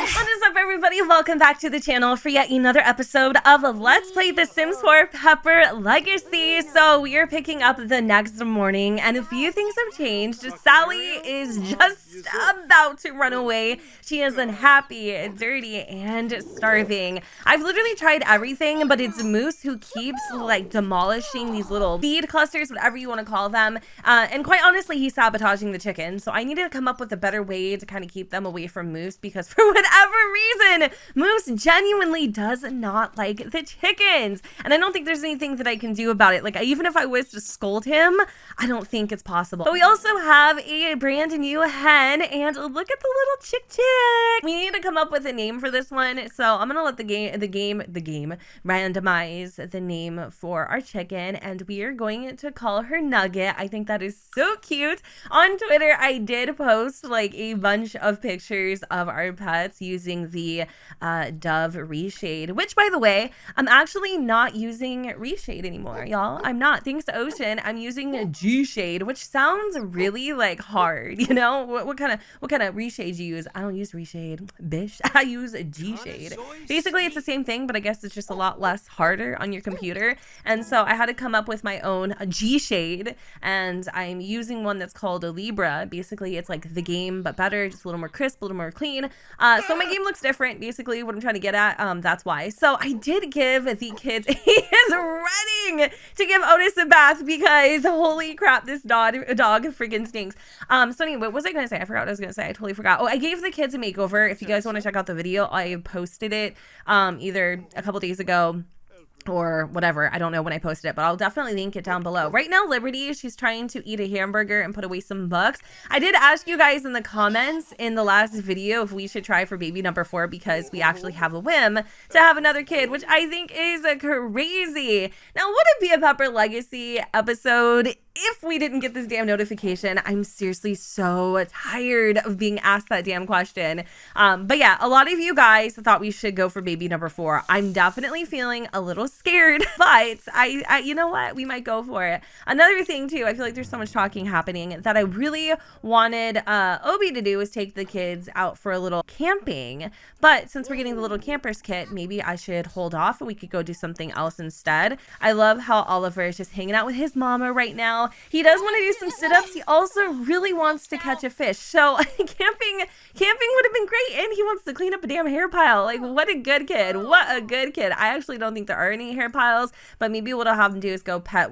What is up, everybody? Welcome back to the channel for yet another episode of Let's Play The Sims 4 Pepper Legacy. So we are picking up the next morning, and a few things have changed. Sally is just about to run away. She is unhappy, dirty, and starving. I've literally tried everything, but it's Moose who keeps like demolishing these little feed clusters, whatever you want to call them. And quite honestly, he's sabotaging the chickens. So I need to come up with a better way to kind of keep them away from Moose, because for whatever reason, Moose genuinely does not like the chickens. And I don't think there's anything that I can do about it. Like, even if I was to scold him, I don't think it's possible. But we also have a brand new hen, and look at the little chick. We need to come up with a name for this one. So I'm gonna let the game randomize the name for our chicken, and we are going to call her Nugget. I think that is so cute. On Twitter, I did post like a bunch of pictures of our pets using the Dove reshade, which, by the way, I'm actually not using reshade anymore, y'all. I'm not. Thanks to Ocean, I'm using G shade, which sounds really like hard, you know? What kind of reshade you use? I don't use reshade, bish. I use a G shade. Basically, it's the same thing, but I guess it's just a lot less harder on your computer. And so I had to come up with my own G shade, and I'm using one that's called a Libra. Basically, it's like the game, but better, just a little more crisp, a little more clean. So my game looks different, basically what I'm trying to get at. That's why. So I did give the kids, he is running to give Otis a bath because holy crap, this dog freaking stinks. So anyway, what was I going to say? I forgot what I was going to say. I totally forgot. Oh, I gave the kids a makeover. If you guys want to check out the video, I posted it either a couple days ago or whatever. I don't know when I posted it, but I'll definitely link it down below. Right now, Liberty, she's trying to eat a hamburger and put away some books. I did ask you guys in the comments in the last video if we should try for baby number 4, because we actually have a whim to have another kid, which I think is crazy. Now, would it be a Pepper Legacy episode if we didn't get this damn notification? I'm seriously so tired of being asked that damn question. But yeah, a lot of you guys thought we should go for baby number 4. I'm definitely feeling a little scared, but I you know what? We might go for it. Another thing too, I feel like there's so much talking happening that I really wanted Obie to do was take the kids out for a little camping. But since we're getting the little campers kit, maybe I should hold off and we could go do something else instead. I love how Oliver is just hanging out with his mama right now. He does want to do some sit-ups. He also really wants to catch a fish. So camping would have been great, and he wants to clean up a damn hair pile. Like, what a good kid. What a good kid. I actually don't think there are any hair piles, but maybe what I'll have him do is go pet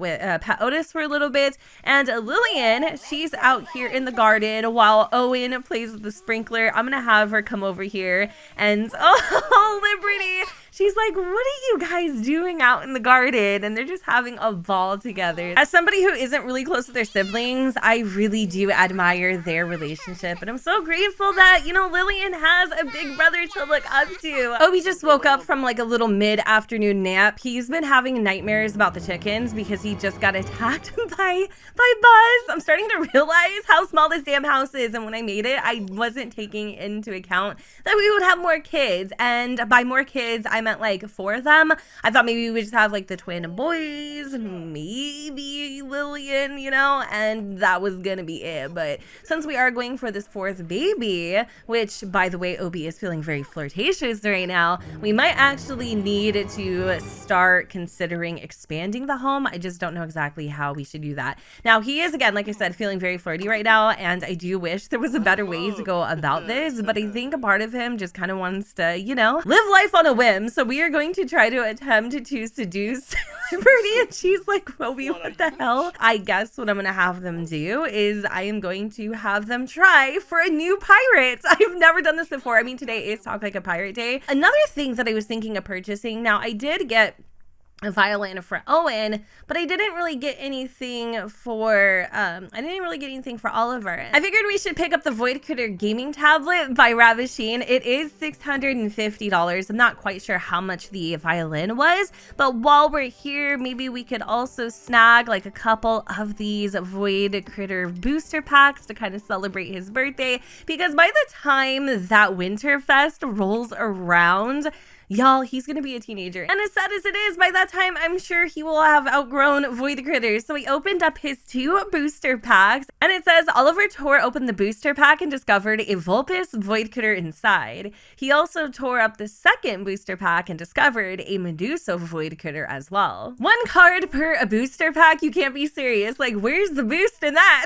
Otis for a little bit. And Lillian, she's out here in the garden while Owen plays with the sprinkler. I'm gonna have her come over here, and oh, Liberty, she's like, what are you guys doing out in the garden? And they're just having a ball together. As somebody who isn't really close with their siblings, I really do admire their relationship. And I'm so grateful that, you know, Lillian has a big brother to look up to. Obie just woke up from like a little mid-afternoon nap. He's been having nightmares about the chickens because he just got attacked by Buzz. I'm starting to realize how small this damn house is. And when I made it, I wasn't taking into account that we would have more kids. And by more kids, I meant like 4 of them. I thought maybe we would just have like the twin boys, maybe Lillian, you know, and that was gonna be it. But since we are going for this 4th baby, which by the way, Obie is feeling very flirtatious right now, we might actually need to start considering expanding the home. I just don't know exactly how we should do that. Now, he is, again, like I said, feeling very flirty right now, and I do wish there was a better way to go about this, but I think a part of him just kind of wants to, you know, live life on a whim. So we are going to try to attempt to seduce Liberty, and she's like, Obie, what the hell? I guess what I'm gonna have them do is I am going to have them try for a new pirate. I've never done this before. I mean, today is Talk Like a Pirate Day. Another thing that I was thinking of purchasing, now I did get a violin for Owen, but I didn't really get anything for Oliver. I figured we should pick up the Void Critter gaming tablet by Ravishing. It is $650. I'm not quite sure how much the violin was, but while we're here, maybe we could also snag like a couple of these Void Critter booster packs to kind of celebrate his birthday, because by the time that Winterfest rolls around, Y'all, he's gonna be a teenager. And as sad as it is, by that time, I'm sure he will have outgrown void critters. So he opened up his 2 booster packs, and it says Oliver tore open the booster pack and discovered a Vulpus void critter inside. He also tore up the second booster pack and discovered a Medusa void critter as well. 1 card per a booster pack? You can't be serious. Like, where's the boost in that?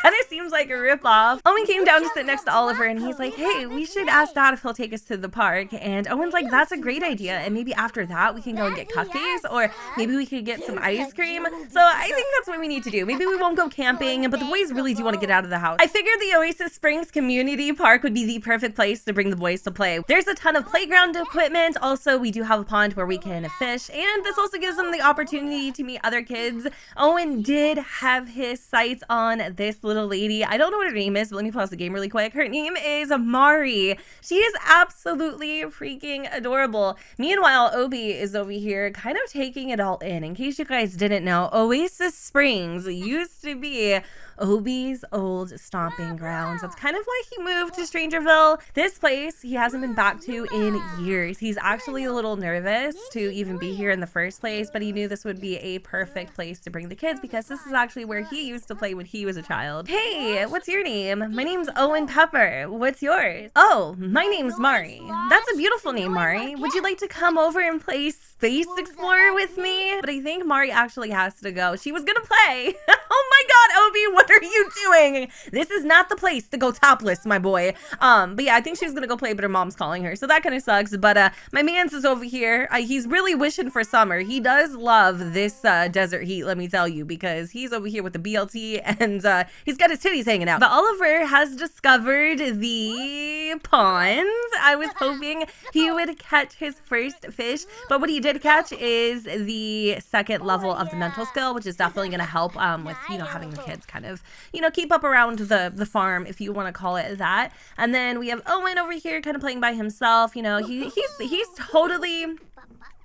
Kind of seems like a ripoff. Owen came down to sit next to Oliver, and he's like, hey, we should ask Dad if he'll take us to the park. And Owen's like, that's a great idea. And maybe after that, we can go and get cupcakes, or maybe we could get some ice cream. So I think that's what we need to do. Maybe we won't go camping, but the boys really do want to get out of the house. I figured the Oasis Springs Community Park would be the perfect place to bring the boys to play. There's a ton of playground equipment. Also, we do have a pond where we can fish, and this also gives them the opportunity to meet other kids. Owen did have his sights on this little lady. I don't know what her name is, but let me pause the game really quick. Her name is Mari. She is absolutely freaking adorable. Meanwhile, Obie is over here kind of taking it all in case you guys didn't know, Oasis Springs used to be Obie's old stomping grounds. That's kind of why he moved to Strangerville. This place he hasn't been back to in years. He's actually a little nervous to even be here in the first place, but he knew this would be a perfect place to bring the kids because this is actually where he used to play when he was a child. Hey, what's your name? My name's Owen Pepper. What's yours? Oh, my name's Mari. That's a beautiful name, Mari. Would you like to come over and play Space Explorer with me? But I think Mari actually has to go. She was gonna play. Oh my god, Obie, what are you doing? This is not the place to go topless, my boy. But yeah, I think she was gonna go play, but her mom's calling her, so that kind of sucks. But my man's is over here. He's really wishing for summer. He does love this desert heat, let me tell you, because he's over here with the BLT and he's got his titties hanging out. But Oliver has discovered the ponds. I was hoping he would catch his first fish, but what he did catch is the 2nd level of the mental skill, which is definitely gonna help with, you know, having the kids kind of, you know, keep up around the farm, if you want to call it that. And then we have Owen over here kind of playing by himself. You know, he's totally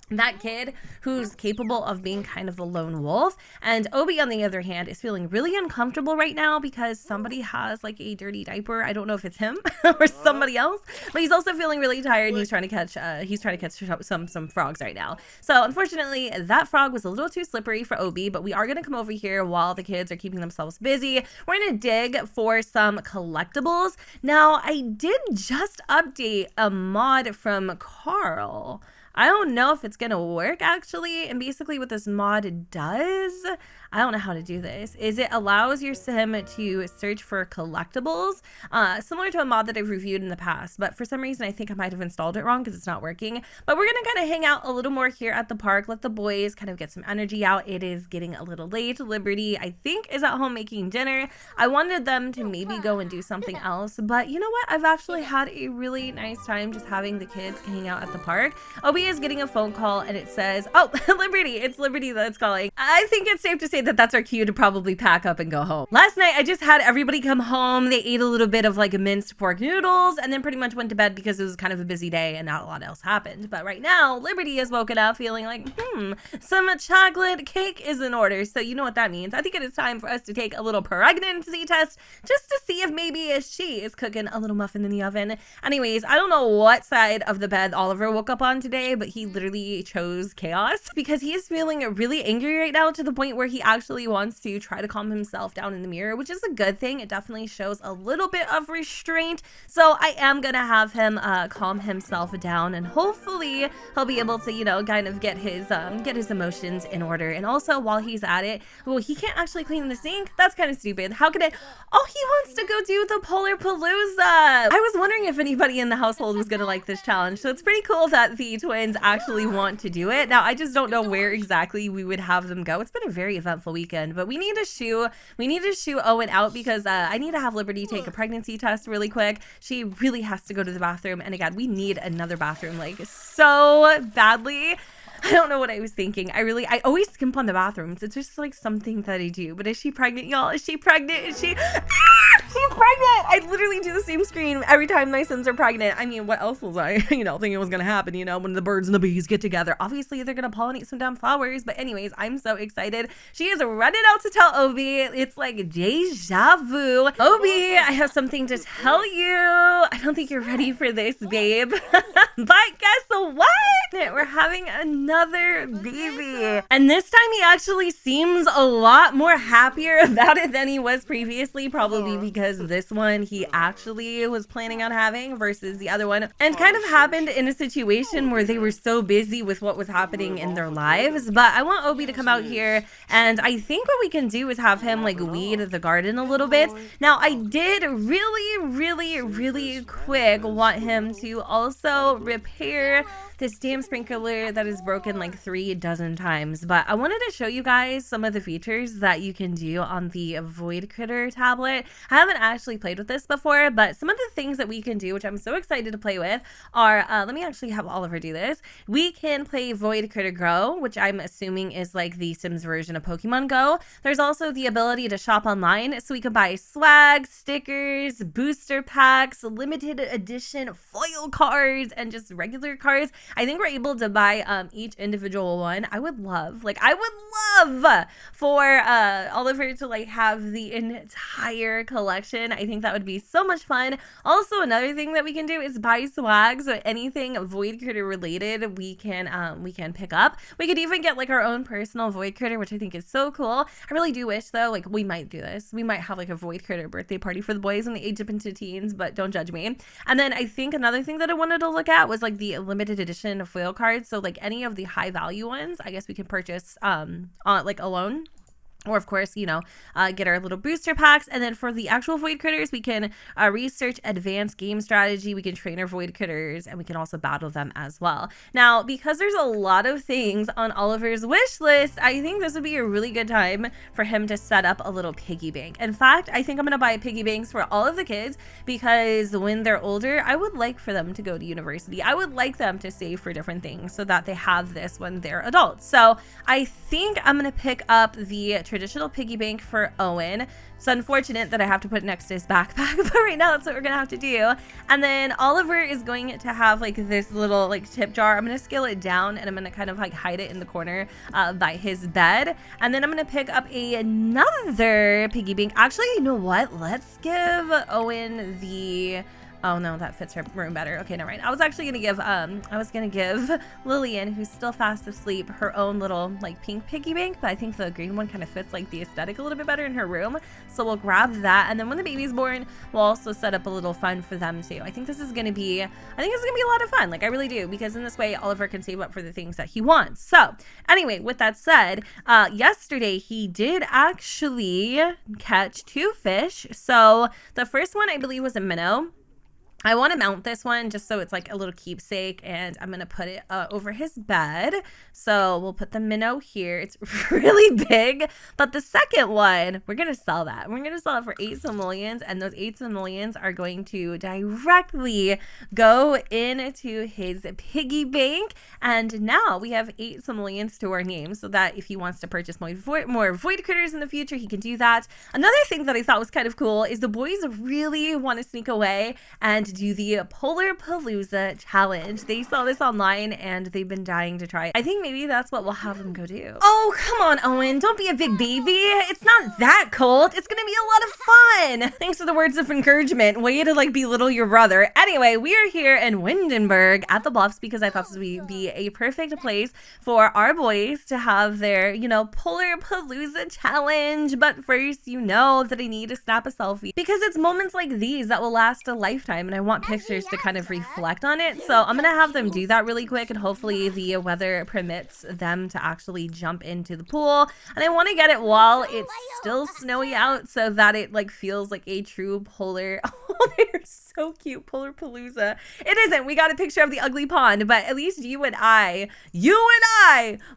that kid who's capable of being kind of a lone wolf. And Obie, on the other hand, is feeling really uncomfortable right now because somebody has like a dirty diaper. I don't know if it's him or somebody else, but he's also feeling really tired and he's trying to catch some frogs right now. So unfortunately, that frog was a little too slippery for Obie, but we are going to come over here while the kids are keeping themselves busy. We're going to dig for some collectibles. Now, I did just update a mod from Carl. I don't know if it's gonna work actually, and basically what this mod does, I don't know how to do this, is it allows your sim to search for collectibles, similar to a mod that I've reviewed in the past, but for some reason I think I might have installed it wrong because it's not working. But we're gonna kind of hang out a little more here at the park, let the boys kind of get some energy out. It is getting a little late. Liberty, I think, is at home making dinner. I wanted them to maybe go and do something else, but you know what? I've actually had a really nice time just having the kids hang out at the park. Obie is getting a phone call and it says, oh, Liberty, it's Liberty that's calling. I think it's safe to say that that's our cue to probably pack up and go home. Last night, I just had everybody come home. They ate a little bit of like minced pork noodles and then pretty much went to bed because it was kind of a busy day and not a lot else happened. But right now, Liberty has woken up feeling like, some chocolate cake is in order. So you know what that means. I think it is time for us to take a little pregnancy test just to see if maybe she is cooking a little muffin in the oven. Anyways, I don't know what side of the bed Oliver woke up on today, but he literally chose chaos because he is feeling really angry right now to the point where he actually wants to try to calm himself down in the mirror, which is a good thing. It definitely shows a little bit of restraint. So I am gonna have him calm himself down, and hopefully he'll be able to, you know, kind of get his emotions in order. And also while he's at it, well, he can't actually clean the sink. That's kind of stupid. How could it? Oh, he wants to go do the Polar Palooza. I was wondering if anybody in the household was gonna like this challenge. So it's pretty cool that the twins actually want to do it. Now, I just don't know where exactly we would have them go. It's been a very eventful weekend, but we need to shoo Owen out because I need to have Liberty take a pregnancy test really quick. She really has to go to the bathroom, and again, we need another bathroom like so badly. I don't know what I was thinking. I always skimp on the bathrooms. It's just like something that I do. But is she pregnant, y'all? Is she pregnant? Is she? She's pregnant! I literally literally do the same scream every time my Sims are pregnant. I mean, what else was I, thinking was gonna happen, when the birds and the bees get together? Obviously, they're gonna pollinate some damn flowers. But anyways, I'm so excited. She is running out to tell Obie. It's like deja vu. Obie, I have something to tell you. I don't think you're ready for this, babe. But guess what? We're having another baby. And this time he actually seems a lot more happier about it than he was previously, probably because this one he actually was planning on having versus the other one. And kind of happened in a situation where they were so busy with what was happening in their lives. But I want Obie to come out here, and I think what we can do is have him like weed the garden a little bit. Now, I did really quick want him to also repair this damn sprinkler that is broken like 3 dozen times. But I wanted to show you guys some of the features that you can do on the Void Critter tablet. I haven't actually played with this before, but some of the things that we can do, which I'm so excited to play with, are, let me actually have Oliver do this. We can play Void Critter Go, which I'm assuming is like the Sims version of Pokemon Go. There's also the ability to shop online, so we can buy swag, stickers, booster packs, limited edition foil cards, and just regular cards. I think we're able to buy each individual one. I would love for Oliver to like have the entire collection. I think that would be so much fun. Also, another thing that we can do is buy swag. So anything Void Critter related, we can pick up. We could even get like our own personal Void Critter, which I think is so cool. I really do wish though, like we might do this. We might have like a Void Critter birthday party for the boys when they age up into teens, but don't judge me. And then I think another thing that I wanted to look at was like the limited edition foil cards. So like any of the high value ones, I guess we can purchase on like alone. Or, of course, get our little booster packs. And then for the actual Void Critters, we can research advanced game strategy. We can train our Void Critters, and we can also battle them as well. Now, because there's a lot of things on Oliver's wish list, I think this would be a really good time for him to set up a little piggy bank. In fact, I think I'm going to buy piggy banks for all of the kids because when they're older, I would like for them to go to university. I would like them to save for different things so that they have this when they're adults. So I think I'm going to pick up the traditional piggy bank for Owen. It's unfortunate that I have to put it next to his backpack, but right now that's what we're gonna have to do. And then Oliver is going to have like this little like tip jar. I'm gonna scale it down and I'm gonna kind of like hide it in the corner by his bed. And then I'm gonna pick up another piggy bank. Actually, you know what? Let's give Owen the... Oh no, that fits her room better. Okay, never mind. I was actually gonna give Lillian, who's still fast asleep, her own little like pink piggy bank, but I think the green one kind of fits like the aesthetic a little bit better in her room. So we'll grab that, and then when the baby's born, we'll also set up a little fun for them too. I think this is gonna be a lot of fun. Like I really do, because in this way Oliver can save up for the things that he wants. So anyway, with that said, yesterday he did actually catch 2 fish. So the first one I believe was a minnow. I want to mount this one just so it's like a little keepsake, and I'm going to put it over his bed. So we'll put the minnow here. It's really big, but the second one, we're going to sell that. We're going to sell it for 8 simoleons, and those 8 simoleons are going to directly go into his piggy bank. And now we have 8 simoleons to our name, so that if he wants to purchase more Void Critters in the future, he can do that. Another thing that I thought was kind of cool is the boys really want to sneak away and do the Polar Palooza challenge. They saw this online and they've been dying to try it. I think maybe that's what we'll have them go do. Oh, come on, Owen. Don't be a big baby. It's not that cold. It's gonna be a lot of fun. Thanks for the words of encouragement. Way to like belittle your brother. Anyway, we are here in Windenburg at the Bluffs because I thought this would be a perfect place for our boys to have their, Polar Palooza challenge. But first, that I need to snap a selfie because it's moments like these that will last a lifetime, and I want pictures to kind of reflect on it. So I'm gonna have them do that really quick, and hopefully the weather permits them to actually jump into the pool. And I want to get it while it's still snowy out so that it like feels like a true polar. Oh, they're It's so cute, Polar Palooza. It isn't. We got a picture of the ugly pond, but at least you and I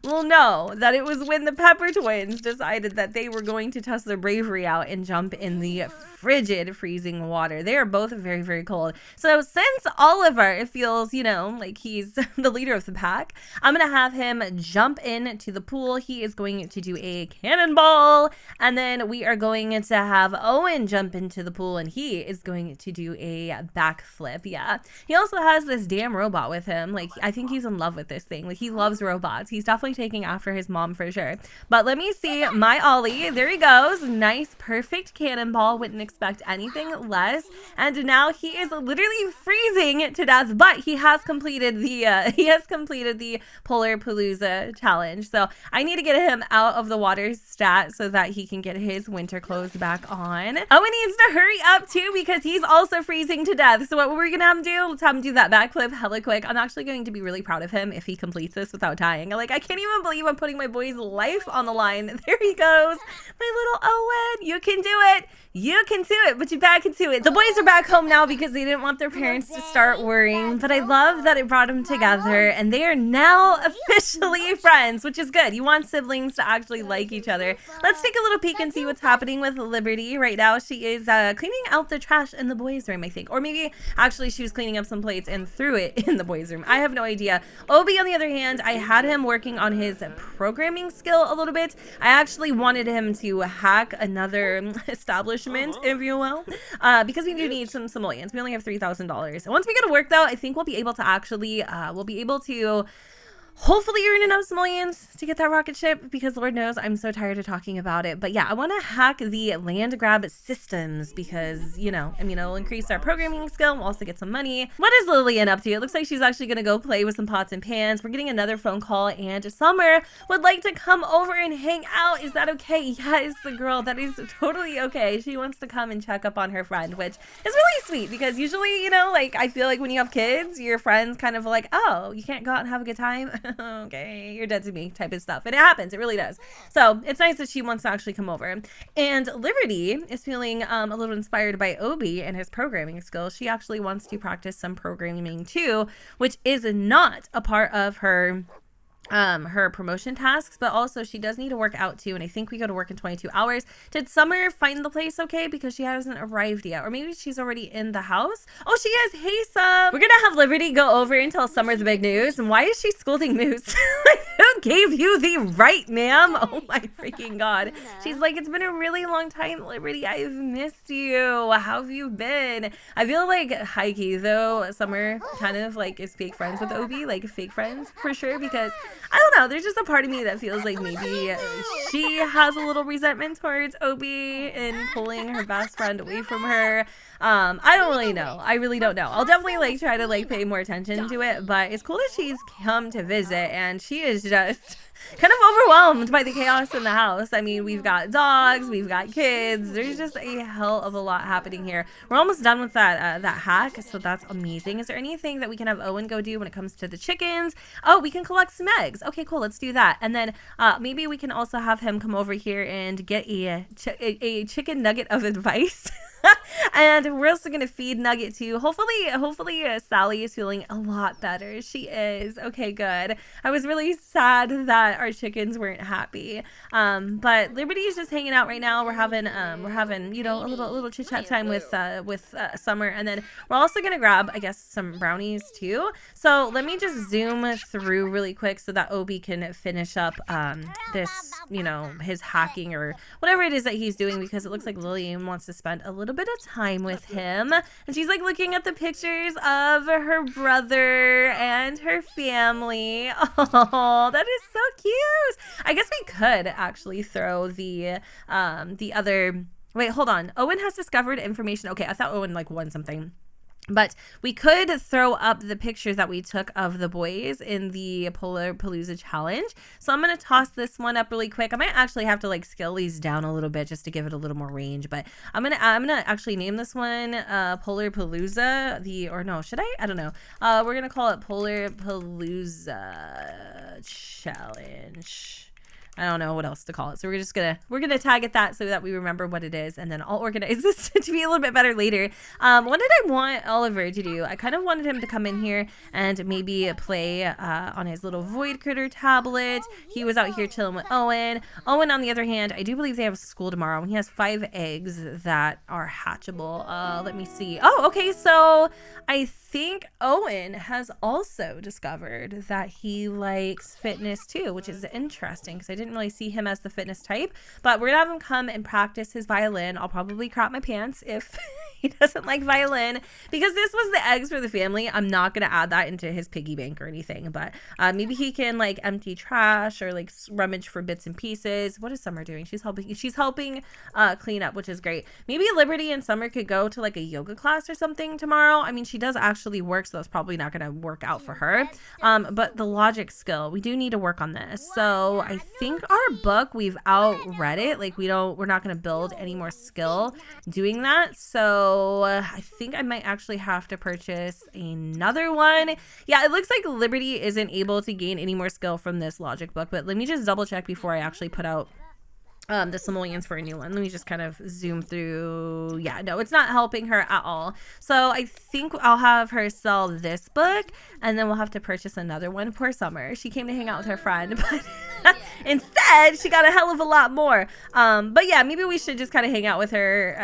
will know that it was when the Pepper twins decided that they were going to test their bravery out and jump in the frigid, freezing water. They are both very, very cold. So since Oliver feels, you know, like he's the leader of the pack, I'm going to have him jump into the pool. He is going to do a cannonball, and then we are going to have Owen jump into the pool, and he is going to do a backflip. Yeah. He also has this damn robot with him. Like, I think he's in love with this thing. Like, he loves robots. He's definitely taking after his mom for sure. But let me see my Ollie. There he goes. Nice, perfect cannonball. Wouldn't expect anything less. And now he is literally freezing to death, but he has completed the Polar Palooza challenge. So I need to get him out of the water stat so that he can get his winter clothes back on. Owen needs to hurry up too because he's also freezing to death. So what we're gonna have him do, let's have him do that backflip hella quick. I'm actually going to be really proud of him if he completes this without dying. Like, I can't even believe I'm putting my boy's life on the line. There he goes. My little Owen, you can do it. You can do it, but you back into it. The boys are back home now because they didn't want their parents to start worrying, but I love that it brought them together, and they are now officially friends, which is good. You want siblings to actually like each other. Let's take a little peek and see what's happening with Liberty right now. She is cleaning out the trash in the boys' room, I think. Or maybe actually she was cleaning up some plates and threw it in the boys' room. I have no idea. Obie, on the other hand, I had him working on his programming skill a little bit. I actually wanted him to hack another establishment, if you will, because we do need some simoleons. We only have $3,000. Once we go to work, though, I think we'll be able to actually, hopefully earn enough simoleons to get that rocket ship, because Lord knows I'm so tired of talking about it. But yeah, I want to hack the land grab systems because, you know, I mean, it'll increase our programming skill. We'll also get some money. What is Lillian up to? It looks like she's actually going to go play with some pots and pans. We're getting another phone call, and Summer would like to come over and hang out. Is that okay? Yes, the girl, that is totally okay. She wants to come and check up on her friend, which is really sweet because usually, you know, like, I feel like when you have kids, your friends kind of like, oh, you can't go out and have a good time? Okay, you're dead to me type of stuff. And it happens, it really does. So it's nice that she wants to actually come over. And Liberty is feeling a little inspired by Obie and his programming skills. She actually wants to practice some programming too, which is not a part of her promotion tasks, but also she does need to work out too, and I think we go to work in 22 hours. Did Summer find the place okay? Because she hasn't arrived yet, or maybe she's already in the house. Oh, she is. Hey, Sum. We're gonna have Liberty go over and tell Summer the big news. And why is she scolding Moose? Like, who gave you the right, ma'am? Oh my freaking god. She's like, it's been a really long time, Liberty. I've missed you. How have you been? I feel like high-key though, Summer kind of like is fake friends with Obie, like fake friends for sure, because I don't know, there's just a part of me that feels like maybe she has a little resentment towards Obie and pulling her best friend away from her. I don't really know. I really don't know. I'll definitely like try to like pay more attention to it, but it's cool that she's come to visit, and she is just kind of overwhelmed by the chaos in the house. I mean, we've got dogs, we've got kids. There's just a hell of a lot happening here. We're almost done with that hack, so that's amazing. Is there anything that we can have Owen go do when it comes to the chickens? Oh, we can collect some eggs. Okay, cool. Let's do that. And then maybe we can also have him come over here and get a chicken nugget of advice. And we're also gonna feed Nugget too. Hopefully Sally is feeling a lot better. She is. Okay, good. I was really sad that our chickens weren't happy. But Liberty is just hanging out right now. We're having you know, a little chit chat time with Summer, and then we're also gonna grab, I guess, some brownies too. So let me just zoom through really quick so that Obie can finish up this, you know, his hacking or whatever it is that he's doing, because it looks like Lillian wants to spend a little bit of time with him, and she's like looking at the pictures of her brother and her family. Oh, that is so cute. I guess we could actually throw the other, wait, hold on. Owen has discovered information. Okay, I thought Owen like won something. But we could throw up the pictures that we took of the boys in the Polar Palooza challenge. So I'm going to toss this one up really quick. I might actually have to like scale these down a little bit just to give it a little more range. But I'm gonna actually name this one Polar Palooza. I don't know. We're going to call it Polar Palooza Challenge. I don't know what else to call it. So we're gonna tag it that so that we remember what it is, and then I'll organize this to be a little bit better later. What did I want Oliver to do? I kind of wanted him to come in here and maybe play on his little void critter tablet. He was out here chilling with Owen. Owen, on the other hand, I do believe they have school tomorrow, and he has 5 eggs that are hatchable. Let me see. Oh, okay, so I think Owen has also discovered that he likes fitness too, which is interesting because I didn't really see him as the fitness type. But we're gonna have him come and practice his violin. I'll probably crap my pants if he doesn't like violin, because this was the eggs for the family. I'm not gonna add that into his piggy bank or anything, but maybe he can like empty trash or like rummage for bits and pieces. What is Summer doing? She's helping clean up, which is great. Maybe Liberty and Summer could go to like a yoga class or something tomorrow. I mean, she does actually work, so that's probably not gonna work out for her. But the logic skill, we do need to work on this. So I think our book, we've outread it. Like we're not gonna build any more skill doing that. So I think I might actually have to purchase another one. Yeah, it looks like Liberty isn't able to gain any more skill from this logic book, but let me just double check before I actually put out the simoleons for a new one. Let me just kind of zoom through. Yeah, no, it's not helping her at all. So I think I'll have her sell this book, and then we'll have to purchase another one. Poor Summer. She came to hang out with her friend, but instead she got a hell of a lot more. But yeah, maybe we should just kind of hang out with her.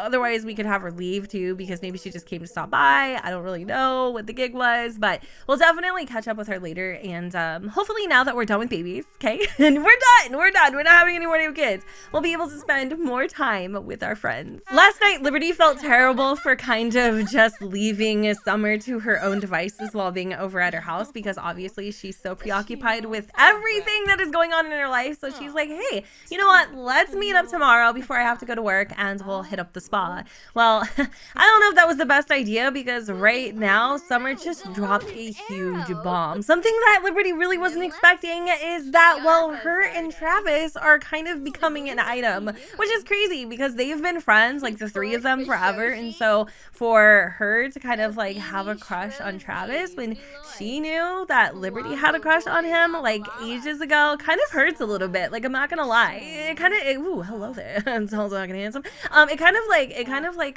Otherwise we could have her leave too, because maybe she just came to stop by. I don't really know what the gig was, but we'll definitely catch up with her later. And hopefully now that we're done with babies, okay, and we're done. We're not having any more new kids. We'll be able to spend more time with our friends. Last night, Liberty felt terrible for kind of just leaving Summer to her own devices while being over at her house, because obviously she's so preoccupied with everything that is going on in her life. So she's like, hey, you know what? Let's meet up tomorrow before I have to go to work, and we'll hit up the spa. Well, I don't know if that was the best idea, because right now, Summer just dropped a huge bomb. Something that Liberty really wasn't expecting is that, well, her and Travis are kind of becoming an item, which is crazy because they've been friends, like the 3 of them, forever. And so for her to kind of like have a crush on Travis when she knew that Liberty had a crush on him like ages ago kind of hurts a little bit. Like, I'm not gonna lie, it kind of, ooh, hello there. Sounds like an handsome. It kind of like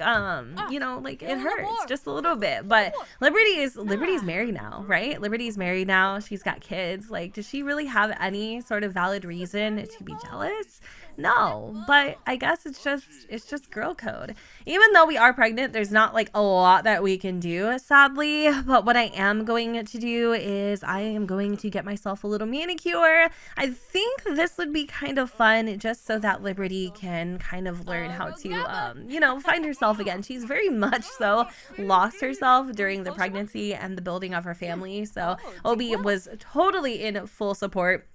you know, like it hurts just a little bit. But Liberty's married now, right? Liberty's married now. She's got kids. Like, does she really have any sort of valid reason to be jealous? No, but I guess it's just girl code. Even though we are pregnant, there's not like a lot that we can do, sadly. But what I am going to do is I am going to get myself a little manicure. I think this would be kind of fun, just so that Liberty can kind of learn how to, you know, find herself again. She's very much so lost herself during the pregnancy and the building of her family. So Obie was totally in full support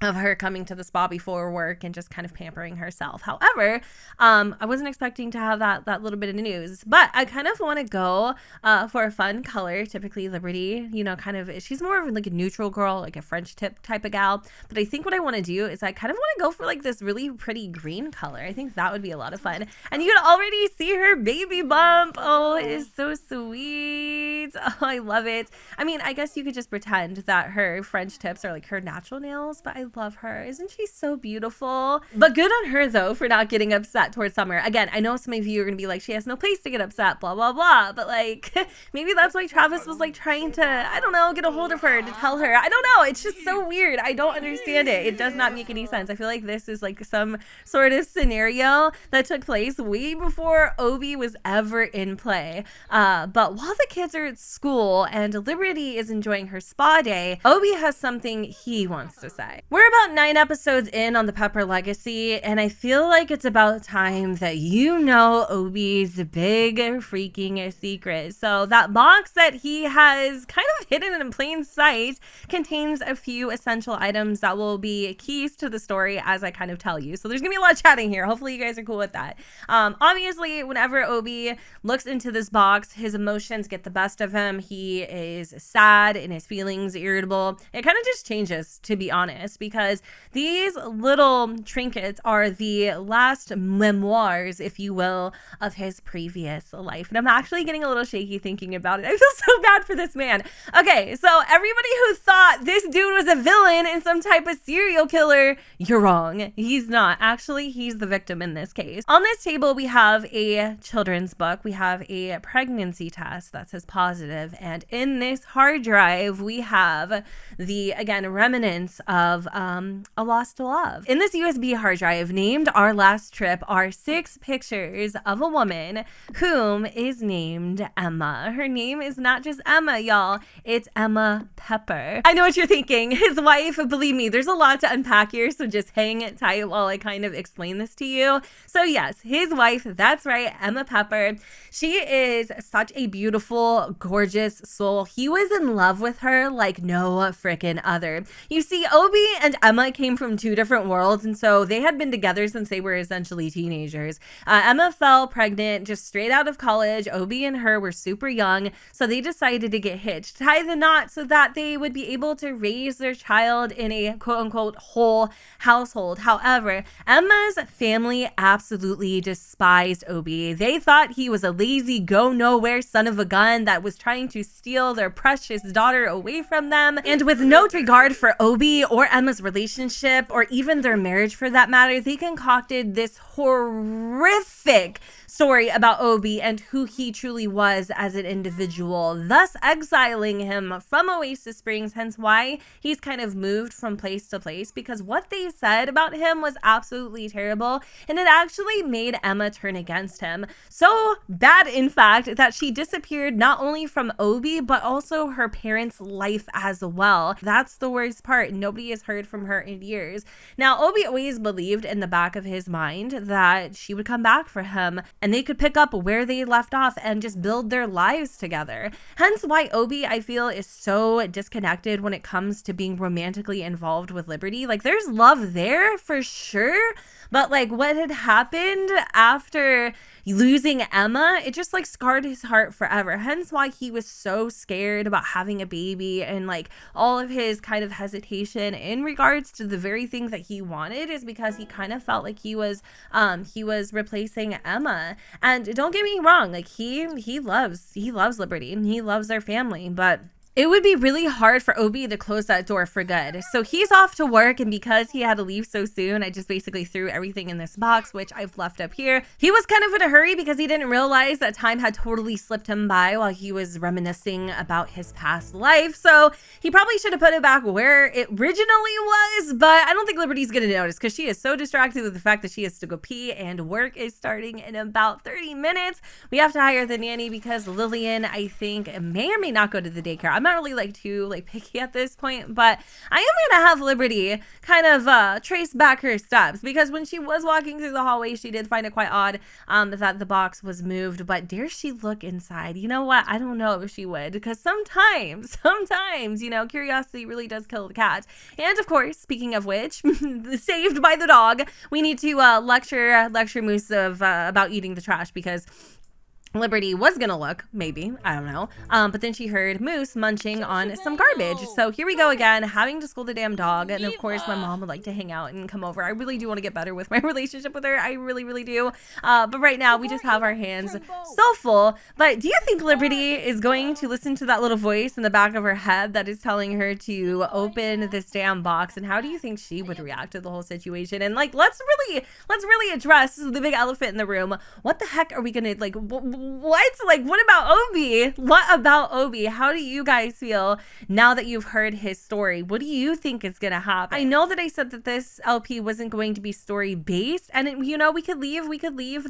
of her coming to the spa before work and just kind of pampering herself. However, I wasn't expecting to have that little bit of news, but I kind of want to go for a fun color. Typically Liberty, you know, kind of, she's more of like a neutral girl, like a French tip type of gal. But I think what I want to do is I kind of want to go for like this really pretty green color. I think that would be a lot of fun. And you can already see her baby bump. Oh, it is so sweet. Oh, I love it. I mean, I guess you could just pretend that her French tips are like her natural nails, but I love her. Isn't she so beautiful? But good on her though for not getting upset towards Summer. Again, I know some of you are gonna be like, she has no place to get upset, blah blah blah, but like maybe that's why Travis was like trying to, I don't know, get a hold of her to tell her. I don't know, it's just so weird. I don't understand it. It does not make any sense. I feel like this is like some sort of scenario that took place way before Obie was ever in play. But while the kids are at school and Liberty is enjoying her spa day, Obie has something he wants to say. We're about 9 episodes in on the Pepper legacy, and I feel like it's about time that you know Obie's big freaking secret. So that box that he has kind of hidden in plain sight contains a few essential items that will be keys to the story as I kind of tell you. So there's gonna be a lot of chatting here. Hopefully you guys are cool with that. Obviously, whenever Obie looks into this box, his emotions get the best rest of him, he is sad and his feelings irritable. It kind of just changes, to be honest, because these little trinkets are the last memoirs, if you will, of his previous life. And I'm actually getting a little shaky thinking about it. I feel so bad for this man. Okay, so everybody who thought this dude was a villain and some type of serial killer, you're wrong. He's not. Actually, he's the victim in this case. On this table, we have a children's book. We have a pregnancy test that says positive. And in this hard drive, we have the, again, remnants of a lost love. In this USB hard drive named Our Last Trip are 6 pictures of a woman whom is named Emma. Her name is not just Emma, y'all. It's Emma Pepper. I know what you're thinking. His wife, believe me, there's a lot to unpack here, so just hang tight while I kind of explain this to you. So yes, his wife, that's right, Emma Pepper. She is such a beautiful, gorgeous soul. He was in love with her like no freaking other. You see, Obie and Emma came from 2 different worlds, and so they had been together since they were essentially teenagers. Emma fell pregnant just straight out of college. Obie and her were super young, so they decided to get hitched, tie the knot so that they would be able to raise their child in a quote-unquote whole household. However, Emma's family absolutely despised Obie. They thought he was a lazy, go-nowhere son of a gun that was trying to steal their precious daughter away from them. And with no regard for Obie or Emma's relationship, or even their marriage for that matter, they concocted this horrific story about Obie and who he truly was as an individual, thus exiling him from Oasis Springs, hence why he's kind of moved from place to place, because what they said about him was absolutely terrible, and it actually made Emma turn against him. So bad, in fact, that she disappeared not only from Obie, but also her parents' life as well. That's the worst part. Nobody has heard from her in years. Now, Obie always believed in the back of his mind that she would come back for him, and they could pick up where they left off and just build their lives together. Hence why Obie, I feel, is so disconnected when it comes to being romantically involved with Liberty. Like, there's love there for sure, but like what had happened after losing Emma, it just like scarred his heart forever. Hence why he was so scared about having a baby, and like all of his kind of hesitation in regards to the very thing that he wanted is because he kind of felt like he was replacing Emma. And don't get me wrong, like he loves Liberty and he loves their family, but it would be really hard for Obie to close that door for good. So he's off to work, and because he had to leave so soon, I just basically threw everything in this box, which I've left up here. He was kind of in a hurry because he didn't realize that time had totally slipped him by while he was reminiscing about his past life. So he probably should have put it back where it originally was, but I don't think Liberty's gonna notice because she is so distracted with the fact that she has to go pee and work is starting in about 30 minutes. We have to hire the nanny because Lillian, I think, may or may not go to the daycare. I'm not really like too like picky at this point, but I am gonna have Liberty kind of trace back her steps, because when she was walking through the hallway, she did find it quite odd that the box was moved. But dare she look inside? You know what? I don't know if she would, because sometimes, you know, curiosity really does kill the cat. And of course, speaking of which, saved by the dog, we need to lecture Moose of about eating the trash, because Liberty was gonna look, maybe, I don't know, but then she heard Moose munching on some garbage. So here we go again, having to scold the damn dog. And of course my mom would like to hang out and come over. I really do want to get better with my relationship with her. I really do. But right now we just have our hands so full. But do you think Liberty is going to listen to that little voice in the back of her head that is telling her to open this damn box? And how do you think she would react to the whole situation? And like, let's really address the big elephant in the room. What the heck are we gonna like? What about Obie? What about Obie? How do you guys feel now that you've heard his story? What do you think is gonna happen? I know that I said that this LP wasn't going to be story based, and you know, we could leave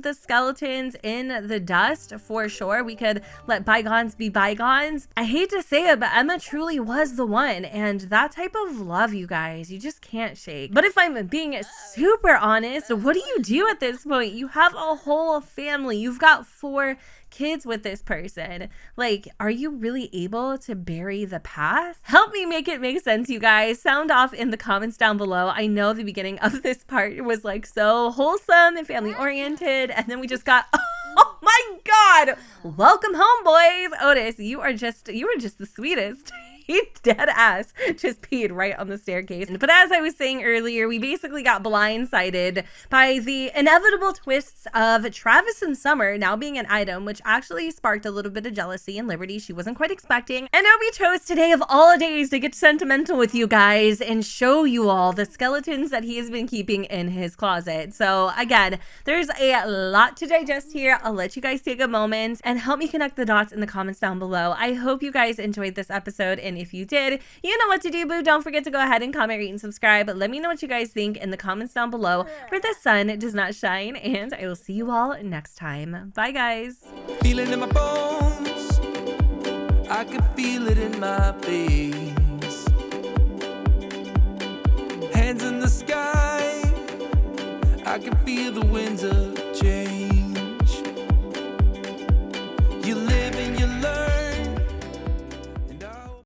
the skeletons in the dust for sure. We could let bygones be bygones. I hate to say it, but Emma truly was the one, and that type of love, you guys, you just can't shake. But if I'm being super honest, what do you do at this point? You have a whole family. You've got 4 kids with this person. Like, are you really able to bury the past? Help me make it make sense, you guys. Sound off in the comments down below. I know the beginning of this part was like so wholesome and family oriented, and then we just got, oh my God. Welcome home, boys. Otis, you were just the sweetest. He dead ass just peed right on the staircase. But as I was saying earlier, we basically got blindsided by the inevitable twists of Travis and Summer now being an item, which actually sparked a little bit of jealousy and Liberty she wasn't quite expecting. And Obie chose today of all days to get sentimental with you guys and show you all the skeletons that he has been keeping in his closet. So again, there's a lot to digest here. I'll let you guys take a moment and help me connect the dots in the comments down below. I hope you guys enjoyed this episode, and if you did, you know what to do, boo. Don't forget to go ahead and comment, rate, and subscribe. Let me know what you guys think in the comments down below where the sun does not shine, and I will see you all next time. Bye, guys. Feeling in my bones, I can feel it in my veins. Hands in the sky, I can feel the winds of change.